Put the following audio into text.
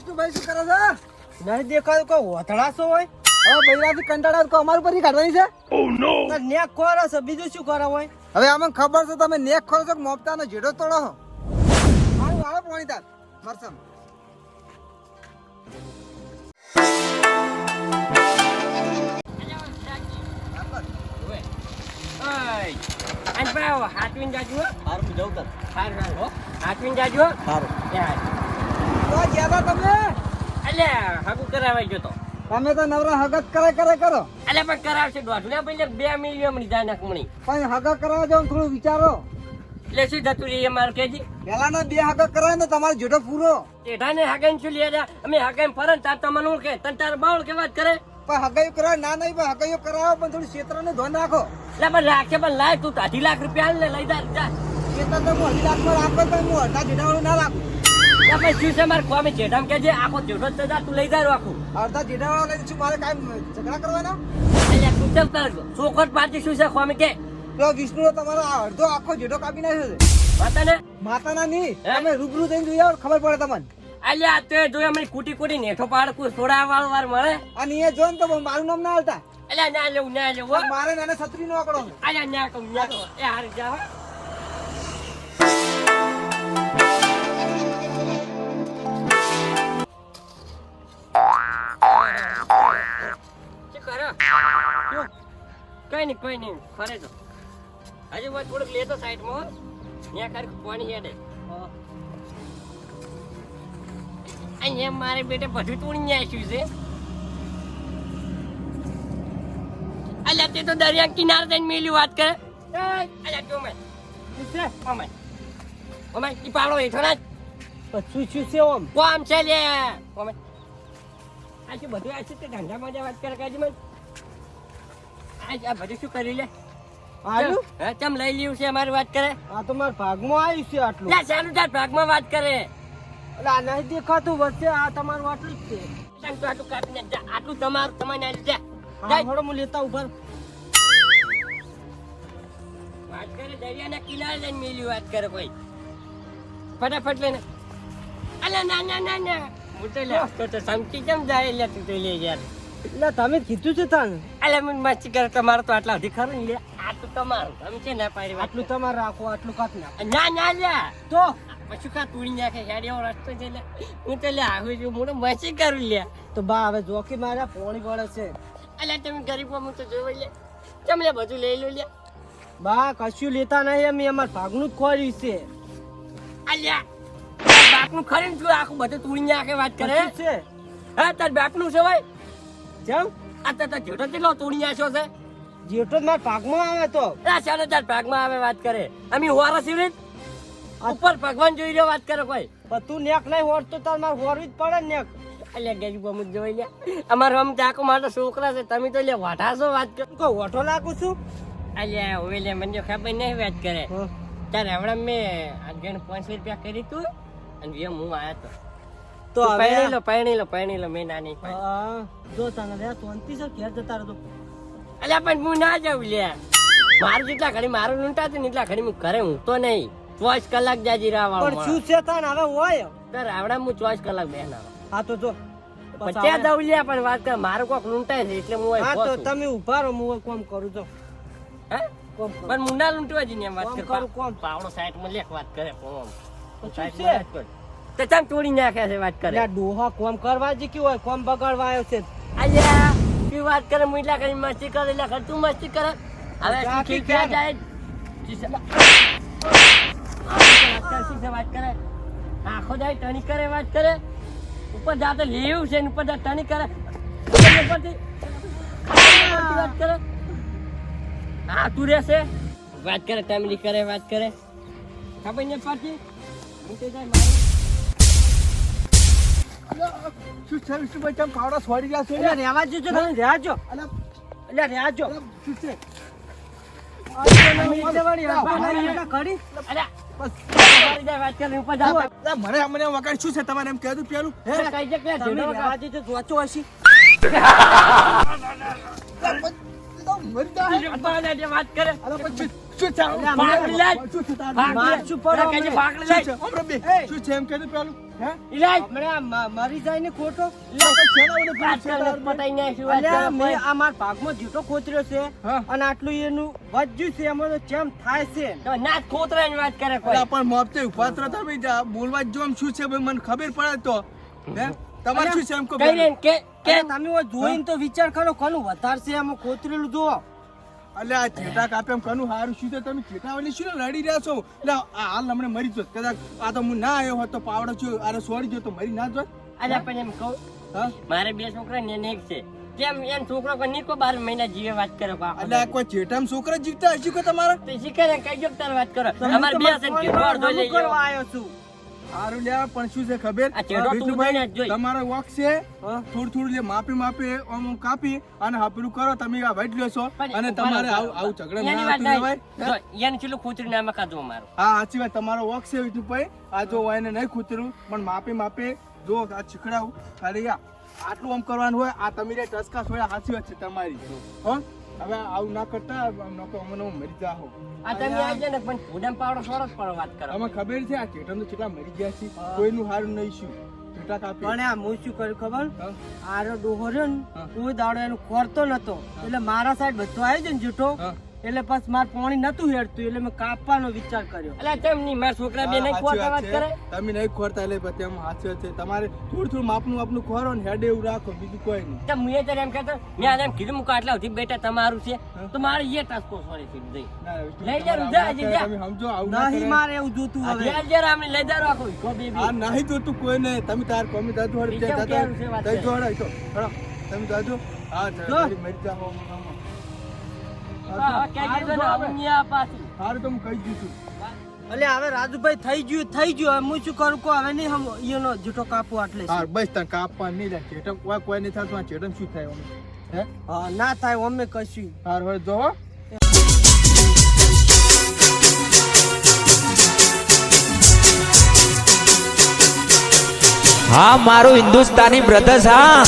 વિષ્ણુભાઈ શું કરે છે? નહીં દેખાતું કોઈ ઓથડાસો હોય. હવે બૈરાથી કંટાળા તો અમાર ઉપર કાઢવાની છે. તો નેક ખોરો છે, બીજું શું કરે હોય? હવે અમને ખબર છે તમે નેક ખોલો છો કે મોપતાનો જેડો તોડો છો. મારું વાળો પોણી તાર મરસમ. હાથવીન જાજુ હો. હારું જવું તાર. હારું હો. હાથવીન જાજુ હો. હારું. એ હારું. તો જ્યાદા તમે અલ્યા હગું કરાવાઈ ગયો તો. તમે તો નવરા હગત કરે કરો. અલ્યા પણ કરાવશે દોઢ ને પहिले 2 મિલિયન મળી જાય નાખમણી. પણ હગત કરાવવા જાવ થોડું વિચારો. એટલે શું થતું રહી અમારું કેજી? પેલાના 2 હગત કરાવે ને તમારો જેડો પૂરો. એઠાને હગાઈને શું લ્યા અમે હગાઈને ફરન તાર તમને ઓળખે તને તાર બાવળ કે વાત કરે. પણ હગાઈઓ કરાવે ના નહીં પણ હગાઈઓ કરાવો પણ થોડું ક્ષેત્રને ધ્યાન રાખો. એટલે પણ રાખે પણ લાય તું 2.5 લાખ રૂપિયા આલ ને લઈ જા. ક્ષેત્ર તો હું 2.5 લાખ રાખો પણ હું અડધા જેડાવાળું ના રાખું. એટલે શું છે મારે કોમે જેઠામ કે જે આખો જેઠો જ જા તું લઈ જા આખું. અડધા જેડાવાળા લઈને શું મારે કાંઈ ઝઘડા કરવાના? અલ્યા તું ચલ તાર ચોખટ પાર્ટી શું છે કોમે કે પેલો વિષ્ણુ તમારો અડધો આખો જેડો કાપી નાખ્યો છે. માતાને માતાના નહીં હે? તમે રૂબરૂ જઈને જોઈ આવો ખબર પડે તમને. અલ્યા તે જોઈ અમે કુટી નેઠો પાડ કોઈ સોડા વાળો વાર મળે. અને એ જો ને તો મારું નામ ના આવતા. અલ્યા ના લેવું હો. મારે નાને છત્રી નો આંકડો છે. અલ્યા ના કહું એ હાર જા હો. શું કરો? કોઈ નહીં ફરે તો હજુ વાત થોડુંક લેતો સાઈડમાં ત્યાં ખરેખર પાણી હેડે અહીંયા મારે બેટે બધું તોડી નાખ્યું છે. અલ્યા તે તો દરિયા કિનારે જઈને મેલ્યું વાત કરે. અલ્યા જો મેં ઓમાય ઈ પાડો હેઠો ના શું શું છે ઓમ? કોમ છે લે ઓમાય આ શું બધું આ છે તે ધંધામાં જ વાત કરે કાજી મને આ બધું શું કરી લે આલું હા ચમ લઈ લીધું છે અમારી વાત કરે. આ તો મારા ભાગમાં આવ્યું છે આટલું. લે સારું તાર ભાગમાં વાત કરે. એટલે આ નહીં દેખાતું વચ્ચે આ તમારું આટલું જ છે. સાંગ તો આટલું કાપી નાખ જા. આટલું તમારું તમારે ના જા હા થોડો હું લેતા ઉપર. વાત કરે દરિયાના કિનારે જઈને મેલ્યું વાત કરે કોઈ ફટાફટ લઈને. અલા ના ના ના ના હું તો લે તો સમકી કેમ જાય લે તું તો લે યાર. એટલે તમે કીધું છે તાને અલા મને મસ્તી કરે તમારે તો આટલા સુધી ખરું ને લે આટલું તમારું સમજે ના પાડી વાત. આટલું તમારે રાખો આટલું કાપી નાખો. ના ના લે તો પછી કા તોડી નાખે હેડ એવો રસ્તો છે લે હું તો લે આવું છું હું તો મસ્તી કરું લે. તો બા હવે જોકી મારા પોણી પડે છે. અલા તમે ગરીબ હું તો જોઈ લે ચમ લે બધું લઈ લો લે. બા કશું લેતા નહીં અમે અમારા ભાગનું જ ખોર્યું છે. અલ્યા બાપનું ખરીને તું આખું બધું તોડી નાખે વાત કરે કશું છે હા તાર બાપનું છે ભાઈ જેમ આ તો જેઠો કેટલો તોડી નાખ્યો છે. જેટલો જ મારા ભાગમાં આવે તો ચાલો તાર ભાગમાં આવે વાત કરે અમે હોરા સિવિલ ઉપર ભગવાન જોઈ રહ્યો વાત કરે કોઈ. પણ તું નેક નહીં હોર તો તાર મારે હોરવી જ પડે ને નેક. અલ્યા ગરીબ અમુક જોઈ લે અમારો આમ ચાકો મારો છોકરા છે તમે તો લે વાઢાશો વાત કરો. કોઈ ઓઠો લાગુ છું. અલ્યા હવે લે મને ખબર નહીં વાત કરે તારે હમણાં મેં આગળ 500 રૂપિયા કરી તું અને એમ હું આવ્યો તો તો હવે પરણી લો મેં નાની હા જો તને રે શાંતિ છે ઘેર જતા રહો તો. અલ્યા પણ હું ના જાઉં લે મારું જેટલા ઘડી મારું લૂંટાતું ને એટલા ઘડી હું ઘરે હું તો નહીં 24 કલાક જાજી પણ રહેવા શું છે તાન હવે હોય તાર આવડા હું 24 કલાક બેન આવા હા તો જો પણ ત્યાં જાઉં લે પણ વાત કર મારું કોક લૂંટાય છે એટલે હું હા તો તમે ઉભા રહો હું કોમ કરું તો હે કોમ કરું. પણ મુંડા લૂંટવા જી ને એમ વાત કોમ કર કરું કોમ. પાવડો સાઈડ માં લેખ વાત કરે કોમ શું છે? તે તમ તોડી નાખ્યા છે વાત કરે એટલે આ ડોહા કોમ કરવા જે કેવું હોય કોમ બગાડવા આવ્યો છે. અલ્યા તું વાત કરે હું એટલા કરી મસ્તી કરે એટલે કર તું મસ્તી કરે હવે ચાકી શીખી ક્યાં ક્યાં? જાય વાત કરે આખો જાય ટણી કરે વાત કરે ઉપર જાતે લેવું છે ને ઉપર જા ટણી કરે ઉપરથી વાત કરે હા તું રહેશે વાત કરે ટાઈમલી કરે વાત કરે ખબર ને પાછી હું તો જાય મારું શું છે વિષ્ણુભાઈ કેમ પાવડા છોડી ગયા છો? એટલે રહેવા જો તમે રહેજો અલા, એટલે રહેજો અલા, શું છે? ઘડી અરે મારી જાય વાત કરે ઉપર જાવ અલા, મને વગાડ શું છે તમારે એમ કહેતું પેલું હે કઈ જગ્યાએ તમે જેડો રહેવા દેજો, જોચો હશી. વાત કરે અલા, પણ શું છે? પાકડી લાય. શું છે તારું? પાકડી લાય. મારશું પડો તારા કહેજે અમને. પાકડી શું લાય. છે? હમણાં બે. એ. શું છે એમ કહેજો પેલું? હે? ઇલાય. હમણાં મરી જાય ને ખોટો આપણે છેલ્લા ઓલે પેલું છે આજકાલ તારું. પતાઈ નાખ્યું, આજકાલ અલ્યા મેં કોઈ. આ મારા ભાગમાં જેટલો ખોતર્યો છે હા. અને આટલું એનું વધ્યું છે એમાં તો જેમ થાય છે તો નાચ ખોતરાની વાત કરે કોઈ. અલા, પણ મોપતે ઉભા તો તમે જા, બોલવા જ જો આમ શું છે ભાઈ મને ખબર પડે તો હે તમારે શું છે એમ કહો કઈ રેન કે કે તમે ઓય જોઈને તો વિચાર કરો કોનું વધારે છે એમાં ખોતરેલું જુઓ અલે આ ચેટા કાપે એમ કનું હારું શું છે તમે ચેટા વાળી શું લડી રહ્યા છો એટલે આ હાલ હમણે મરી જોત કદાચ આ તો હું ના આવ્યો હોત તો પાવડો છું અરે સોરી ગયો તો મરી ના જોત અલ્યા પણ એમ કહું હા મારે બે છોકરા ને એને એક છે કેમ એમ છોકરો કોઈ નીકો 12 મહિના જીવે વાત કરે બાપ એટલે આ કોઈ ચેટામાં છોકરા જીવતા હશે કે તમારા તો શીખે ને કઈ જોક તાર વાત કરો અમાર બે છે ને ઘેર જોઈ લઈએ કરવા આવ્યો છું હારું લ્યા પણ શું છે ખબર આ ચેડો તું વિઠુભાઈ, જોઈને જ જોઈ. તમારો વોક છે થોડું થોડું લે માપી આમ આમ કાપી અને હાપેલું કરો તમે આ વાઈટ લ્યો છો પણ અને તમારે આવું ઝઘડા એની ના વાત થતું નહીં. રહેવાય. જો, એને છેલ્લું ખૂતરી નામે કાઢું અમારું હા સાચી વાત તમારો વોક છે વિઠુભાઈ આ જો એને નહીં ખૂતરું પણ માપે જો આ છીકડાવું ખાલી આટલું આમ કરવાનું હોય આ તમે રે ટસકા છોડ્યા સાચી વાત છે તમારી હો હવે આવું ના કરતા નકો અમને મરી જાહો આ તમે આવી જાય ને પણ ભૂડામ પાવડો સોરો જ પડો વાત કરો અમે ખબર છે આ ચેટન તો કેટલા મરી ગયા છે કોઈનું હારું નહીં શું ચેટા કાપી પણ આ હું શું કર્યું ખબર હા? આરો ડોહો રહ્યો ને હા. કોઈ દાડો એનો ખોરતો નતો એટલે મારા સાઈડ બધો આવ્યો છે ને જૂઠો હા. એટલે પછી મારે પાણી નતું હેડતું એટલે મેં કાપવાનો વિચાર કર્યો એટલે તેમ નહીં મારા છોકરા બે નહીં હા, ખોટા સાચી વાત વાત કરે છે. તમે નહીં ખોરતા એટલે પછી એમ સાચી વાત છે તમારે થોડું માપનું ખોરો ને હેડે એવું રાખો બીજું કોઈ નહીં તો મુએ તો એમ કહેતો મેં આજે એમ કીધું મુકા આટલા સુધી બેટા તમારું છે તો મારે એ ટસકો સોરી થઈ ગઈ ના, વિષ્ણુ, લઈ જા, તમારે જા, આવું ના જા. કરે, તમે સમજો આવું ના નહીં કરે. મારે એવું જોતું હવે આજે જરા અમને લઈ જારો આખો ઈકો બેબી આ નહીં જોતું કોઈને તમે તાર કોમી દાદુ હળ બીજા ત્યાં ક્યારું છે વાત જતા છે? તઈ જોડે તો હળો તમે દાદુ હા જલ્દી મરી જાઓ હા, કહેજે તો ને, આવું નહીં આ પાછું. હારું તો હું કહી દીધું એટલે હવે રાજુભાઈ થઈ ગયું હવે હું શું કરું કહો હવે નહીં હમ એનો જૂઠો કાપો આટલે હાર બસ તને કાપવા નહીં લે ચેટમ કોઈ નહીં થતું આ ચેટમ શું થાય અમે? હે હા ના થાય અમે કશું હાર હવે જો હો. હા મારું હિન્દુસ્તાની બ્રધર્સ હા